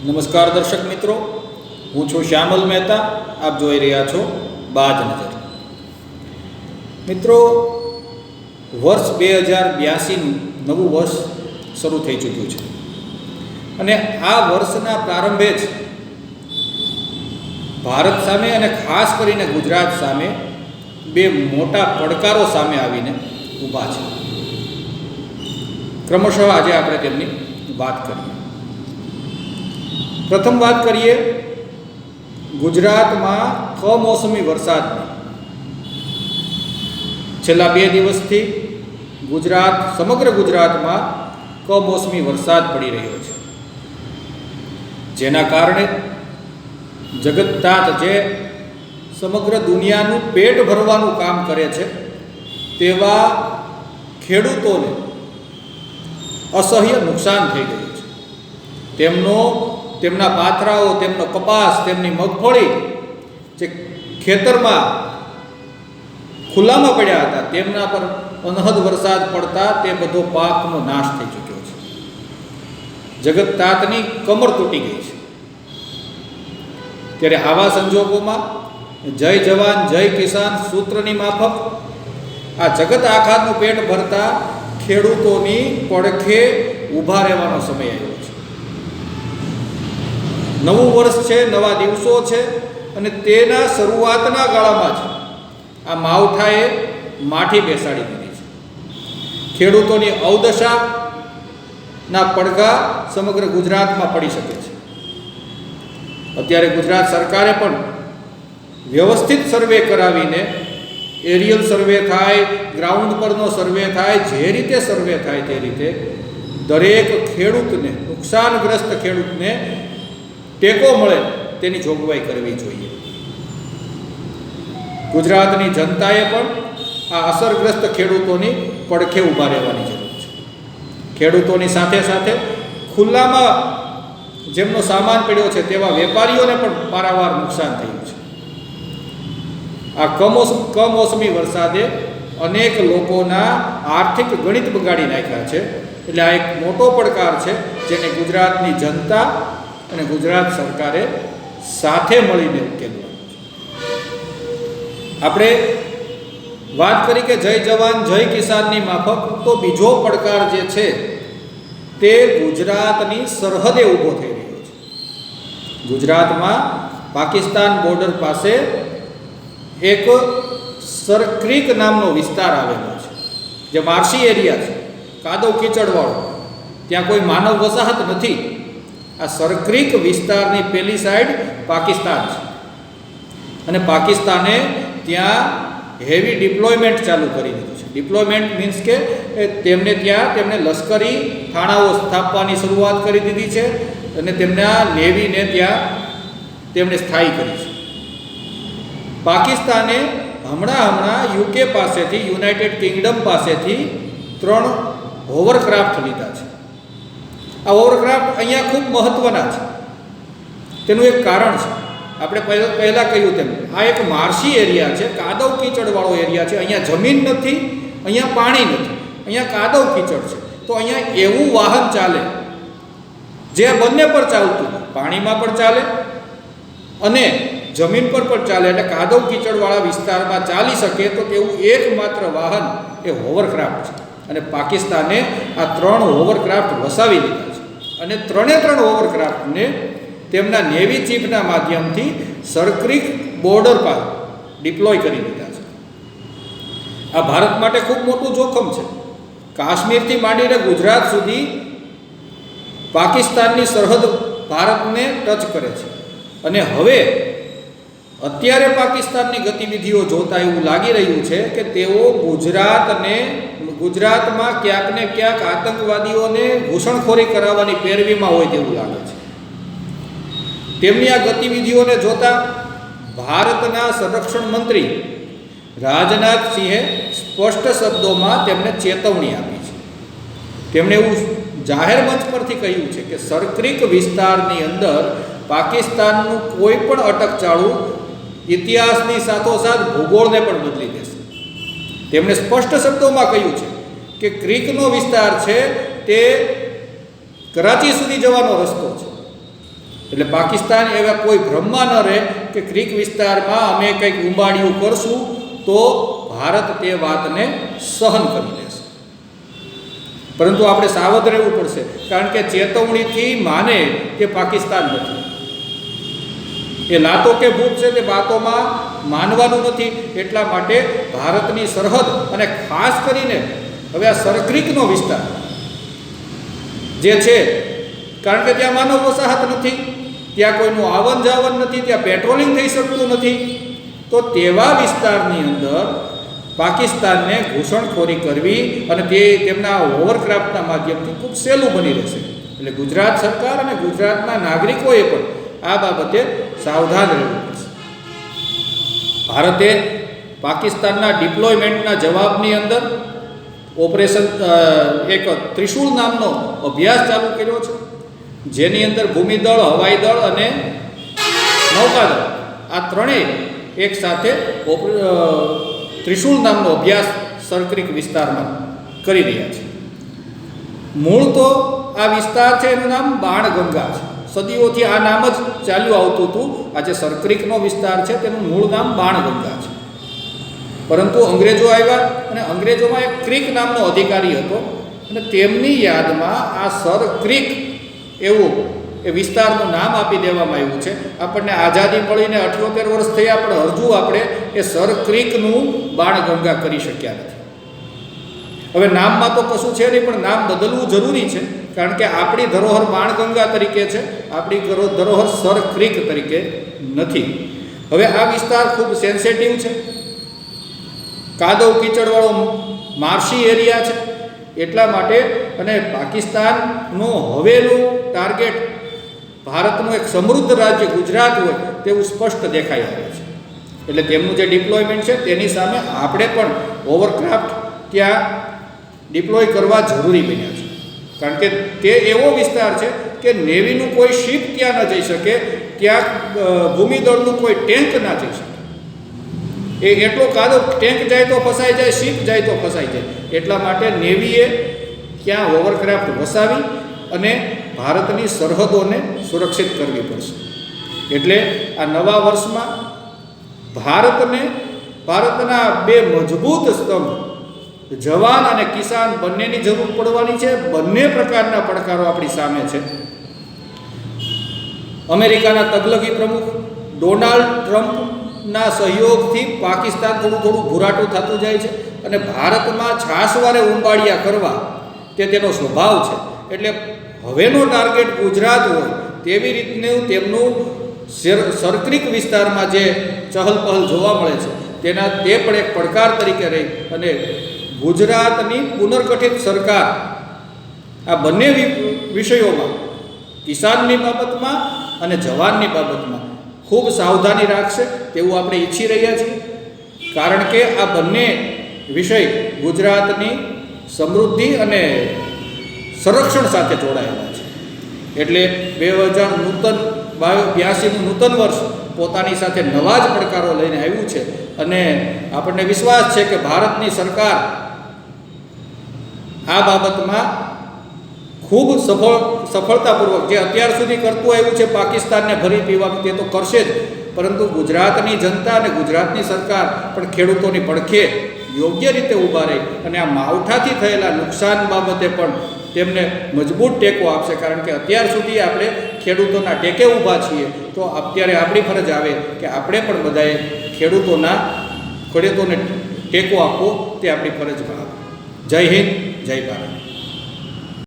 નમસ્કાર દર્શક મિત્રો, હું છું શ્યામલ મહેતા. આપ જોઈ રહ્યા છો બાજ નજર. મિત્રો, વર્ષ 2082નું નવું વર્ષ શરૂ થઈ ચૂક્યું છે અને આ વર્ષના પ્રારંભે જ ભારત સામે અને ખાસ કરીને ગુજરાત સામે બે મોટા પડકારો સામે આવીને ઊભા છે. ક્રમશઃ આજે આપણે તેમની વાત કરીએ. પ્રથમ વાત કરીએ ગુજરાતમાં કમોસમી વરસાદની. છેલ્લા 2 દિવસથી સમગ્ર ગુજરાતમાં કમોસમી વરસાદ પડી રહ્યો છે, જેના કારણે જગતનાથ જે સમગ્ર દુનિયાનું પેટ ભરવાનું કામ કરે છે તેવા ખેડૂતોને અસહ્ય નુકસાન થઈ ગયું છે. તેમના પાથરાઓ, તેમનો કપાસ, તેમની મગફળી જે ખેતરમાં ખુલ્લામાં પડ્યા હતા તેમના પર અનહદ વરસાદ પડતા તે બધો પાકનો નાશ થઈ ચૂક્યો છે. જગતનાથની કમર તૂટી ગઈ છે. ત્યારે આવા સંજોગોમાં જય જવાન જય કિસાન સૂત્રની માફક આ જગત આખાનું પેટ ભરતા ખેડૂતોની પડખે ઊભા રહેવાનો સમય આવ્યો છે. નવું વર્ષ છે, નવા દિવસો છે અને તેના શરૂઆતના ગાળામાં જ આ માવઠાએ માઠી બેસાડી દીધી છે. ખેડૂતોની અવદશાના પડઘા સમગ્ર ગુજરાતમાં પડી શકે છે. અત્યારે ગુજરાત સરકારે પણ વ્યવસ્થિત સર્વે કરાવીને એરિયલ સર્વે થાય, ગ્રાઉન્ડ પરનો સર્વે થાય, જે રીતે સર્વે થાય તે રીતે દરેક ખેડૂતને, નુકસાનગ્રસ્ત ખેડૂતને ટેકો મળે તેની જોગવાઈ કરવી જોઈએ. ગુજરાતની જનતાએ પણ આ અસરગ્રસ્ત ખેડૂતોની પડખે ઊભા રહેવાની જરૂર છે. ખેડૂતોની સાથે સાથે ખુલ્લામાં જેમનો સામાન પડ્યો છે તેવા વેપારીઓને પણ પારાવાર નુકસાન થયું છે. આ કમોસમી વરસાદે અનેક લોકોના આર્થિક ગણિત બગાડી નાખ્યા છે. એટલે આ એક મોટો પડકાર છે જેને ગુજરાતની જનતા અને ગુજરાત સરકારે સાથે મળીને ઉકેલવાનું છે. આપણે વાત કરી કે જય જવાન જય કિસાનની માફક, તો બીજો પડકાર જે છે તે ગુજરાતની સરહદે ઊભો થઈ રહ્યો છે. ગુજરાતમાં પાકિસ્તાન બોર્ડર પાસે એક સરક્રીક નામનો વિસ્તાર આવેલો છે, જે માર્શી એરિયા છે, કાદવ કીચડવાળો. ત્યાં કોઈ માનવ વસાહત નથી. આ સરક્રીક વિસ્તારની પેલી સાઈડ પાકિસ્તાન છે અને પાકિસ્તાને ત્યાં હેવી ડિપ્લોયમેન્ટ ચાલુ કરી દીધું છે. ડિપ્લોયમેન્ટ મીન્સ કે તેમણે લશ્કરી થાણાઓ સ્થાપવાની શરૂઆત કરી દીધી છે અને તેમના નેવીને ત્યાં તેમણે સ્થાયી કરી છે. પાકિસ્તાને હમણાં યુકે પાસેથી, યુનાઇટેડ કિંગડમ પાસેથી 3 હોવરક્રાફ્ટ લીધા છે. આ હોવરક્રાફ્ટ અહીંયા ખૂબ મહત્ત્વના છે. તેનું એક કારણ છે. આપણે પહેલાં કહ્યું તેમ આ એક માર્શી એરિયા છે, કાદવ કીચડવાળો એરિયા છે. અહીંયા જમીન નથી, અહીંયા પાણી નથી, અહીંયા કાદવ કીચડ છે. તો અહીંયા એવું વાહન ચાલે જે બંને પર ચાલતું, પાણીમાં પણ ચાલે અને જમીન પર પણ ચાલે. એટલે કાદવ કીચડવાળા વિસ્તારમાં ચાલી શકે તો તેવું એકમાત્ર વાહન એ હોવરક્રાફ્ટ છે. અને પાકિસ્તાને આ 3 હોવરક્રાફ્ટ વસાવી લીધા છે અને 3 હોવરક્રાફ્ટને તેમના નેવી ચીફના માધ્યમથી સરક્રીક બોર્ડર પર ડિપ્લોય કરી દીધા છે. આ ભારત માટે ખૂબ મોટું જોખમ છે. કાશ્મીરથી માંડીને ગુજરાત સુધી પાકિસ્તાનની સરહદ ભારતને ટચ કરે છે અને હવે અત્યારે પાકિસ્તાનની ગતિવિધિઓ જોતા એવું લાગી રહ્યું છે કે તેઓ ગુજરાતમાં ક્યાંક ને ક્યાંક આતંકવાદીઓને ઘૂસણખોરી કરાવવાની પેરવીમાં હોય તેવું લાગે છે. તેમની આ ગતિવિધિઓને જોતા ભારતના સંરક્ષણ મંત્રી રાજનાથસિંહે સ્પષ્ટ શબ્દોમાં તેમને ચેતવણી આપી છે. તેમણે એવું જાહેર મંચ પરથી કહ્યું છે કે સરક્રીક વિસ્તારની અંદર પાકિસ્તાનનું કોઈ પણ અટકચાળું ઇતિહાસની સાથોસાથ ભૂગોળને પણ બદલી દેશે. તેમણે સ્પષ્ટ શબ્દોમાં કહ્યું છે કે ક્રીકનો વિસ્તાર છે તે કરાચી સુધી જવાનો રસ્તો છે એટલે પાકિસ્તાન એવા કોઈ ભ્રમમાં ન રહે કે ક્રીક વિસ્તારમાં અમે કંઈક ઉંબાડિયું કરશું તો ભારત તે વાતને સહન કરી લેશે. પરંતુ આપણે સાવધ રહેવું પડશે, કારણ કે ચેતવણીથી માને તે પાકિસ્તાન નથી. એ લાતો કે ભૂત છે તે બાતોમાં માનવાનું નથી. એટલા માટે ભારતની સરહદ અને ખાસ કરીને હવે આ સરક્રીકનો વિસ્તાર જે છે, કારણ કે ત્યાં માનવ વસાહત નથી, ત્યાં કોઈનું આવન જાવન નથી, ત્યાં પેટ્રોલિંગ થઈ શકતું નથી, તો તેવા વિસ્તારની અંદર પાકિસ્તાનને ઘૂસણખોરી કરવી અને તે તેમના હોવરક્રાફ્ટના માધ્યમથી ખૂબ સહેલું બની રહેશે. એટલે ગુજરાત સરકાર અને ગુજરાતના નાગરિકોએ પણ આ બાબતે સાવધાન રહેવું પડશે. ભારતે પાકિસ્તાનના ડિપ્લોયમેન્ટના જવાબની અંદર ઓપરેશન એક ત્રિશુળ નામનો અભ્યાસ ચાલુ કર્યો છે, જેની અંદર ભૂમિદળ, હવાઈ દળ અને નૌકાદળ આ ત્રણેય એક સાથે ત્રિશુળ નામનો અભ્યાસ સરક્રીક વિસ્તારમાં કરી રહ્યા છે. મૂળ તો આ વિસ્તાર છે એનું નામ બાણગંગા છે. સદીઓથી આ નામ જ ચાલ્યું આવતું હતું. આ જે સરક્રીકનો વિસ્તાર છે તેનું મૂળ નામ બાણગંગા છે. પરંતુ અંગ્રેજો આવ્યા અને અંગ્રેજોમાં એક ક્રીક નામનો અધિકારી હતો અને તેમની યાદમાં આ સરક્રીક એવું એ વિસ્તારનું નામ આપી દેવામાં આવ્યું છે. આપણને આઝાદી મળીને 78 વર્ષ થયા, પણ હજુ આપણે એ સરક્રીકનું બાણગંગા કરી શક્યા નથી. હવે નામમાં તો કશું છે નહીં, પણ નામ બદલવું જરૂરી છે, કારણ કે આપણી ધરોહર બાણગંગા તરીકે છે, આપણી ધરોહર સરક્રીક તરીકે નથી. હવે આ વિસ્તાર ખૂબ સેન્સિટિવ છે, કાદવ કીચડવાળો માર્શી એરિયા છે. એટલા માટે અને પાકિસ્તાનનું હવેનું ટાર્ગેટ ભારતનું એક સમૃદ્ધ રાજ્ય ગુજરાત હોય તેવું સ્પષ્ટ દેખાઈ આવે છે. એટલે તેમનું જે ડિપ્લોયમેન્ટ છે તેની સામે આપણે પણ ઓવરક્રાફ્ટ ત્યાં ડિપ્લોય કરવા જરૂરી બન્યા છે, કારણ કે તે એવો વિસ્તાર છે કે નેવીનું કોઈ શિપ ત્યાં ન જઈ શકે, ત્યાં ભૂમિદળનું કોઈ ટેન્ક ના જઈ શકે. એ એટલો કાદવ, ટેન્ક જાય તો ફસાઈ જાય, શિપ જાય તો ફસાઈ જાય. એટલા માટે નેવીએ ત્યાં ઓવરક્રાફ્ટ વસાવી અને ભારતની સરહદોને સુરક્ષિત કરવી પડશે. એટલે આ નવા વર્ષમાં ભારતના બે મજબૂત સ્તંભ જવાન અને કિસાન બંનેની જરૂર પડવાની છે. બંને પ્રકારના પડકારો આપણી સામે છે. અમેરિકાના તગલગી પ્રમુખ ડોનાલ્ડ ટ્રમ્પના સહયોગથી પાકિસ્તાન થોડું ભૂરાટું થતું જાય છે અને ભારતમાં છાસવારે ઉંબાડિયા કરવા તે તેનો સ્વભાવ છે. એટલે હવેનો ટાર્ગેટ ગુજરાત હોય તેવી રીતનું તેમનું સરક્રીક વિસ્તારમાં જે ચહલપહલ જોવા મળે છે તે પણ એક પડકાર તરીકે રહી અને ગુજરાતની પુનર્ગઠિત સરકાર આ બંને વિષયોમાં, કિસાનની બાબતમાં અને જવાનની બાબતમાં ખૂબ સાવધાની રાખશે તેવું આપણે ઈચ્છી રહ્યા છીએ. કારણ કે આ બંને વિષય ગુજરાતની સમૃદ્ધિ અને સંરક્ષણ સાથે જોડાયેલા છે. એટલે 2082નું નૂતન વર્ષ પોતાની સાથે નવા જ પડકારો લઈને આવ્યું છે અને આપણને વિશ્વાસ છે કે ભારતની સરકાર આ બાબતમાં ખૂબ સફળતાપૂર્વક જે અત્યાર સુધી કરતું આવ્યું છે પાકિસ્તાનને ભરી પીવાનું તે તો કરશે જ, પરંતુ ગુજરાતની જનતા અને ગુજરાતની સરકાર પણ ખેડૂતોની પડખે યોગ્ય રીતે ઊભા રહી અને આ માવઠાથી થયેલા નુકસાન બાબતે પણ તેમને મજબૂત ટેકો આપશે. કારણ કે અત્યાર સુધી આપણે ખેડૂતોના ટેકે ઊભા છીએ, તો અત્યારે આપણી ફરજ આવે કે આપણે પણ બધાએ ખેડૂતોને ટેકો આપવો તે આપણી ફરજમાં આવે. જય હિન્દ, જય ભારત.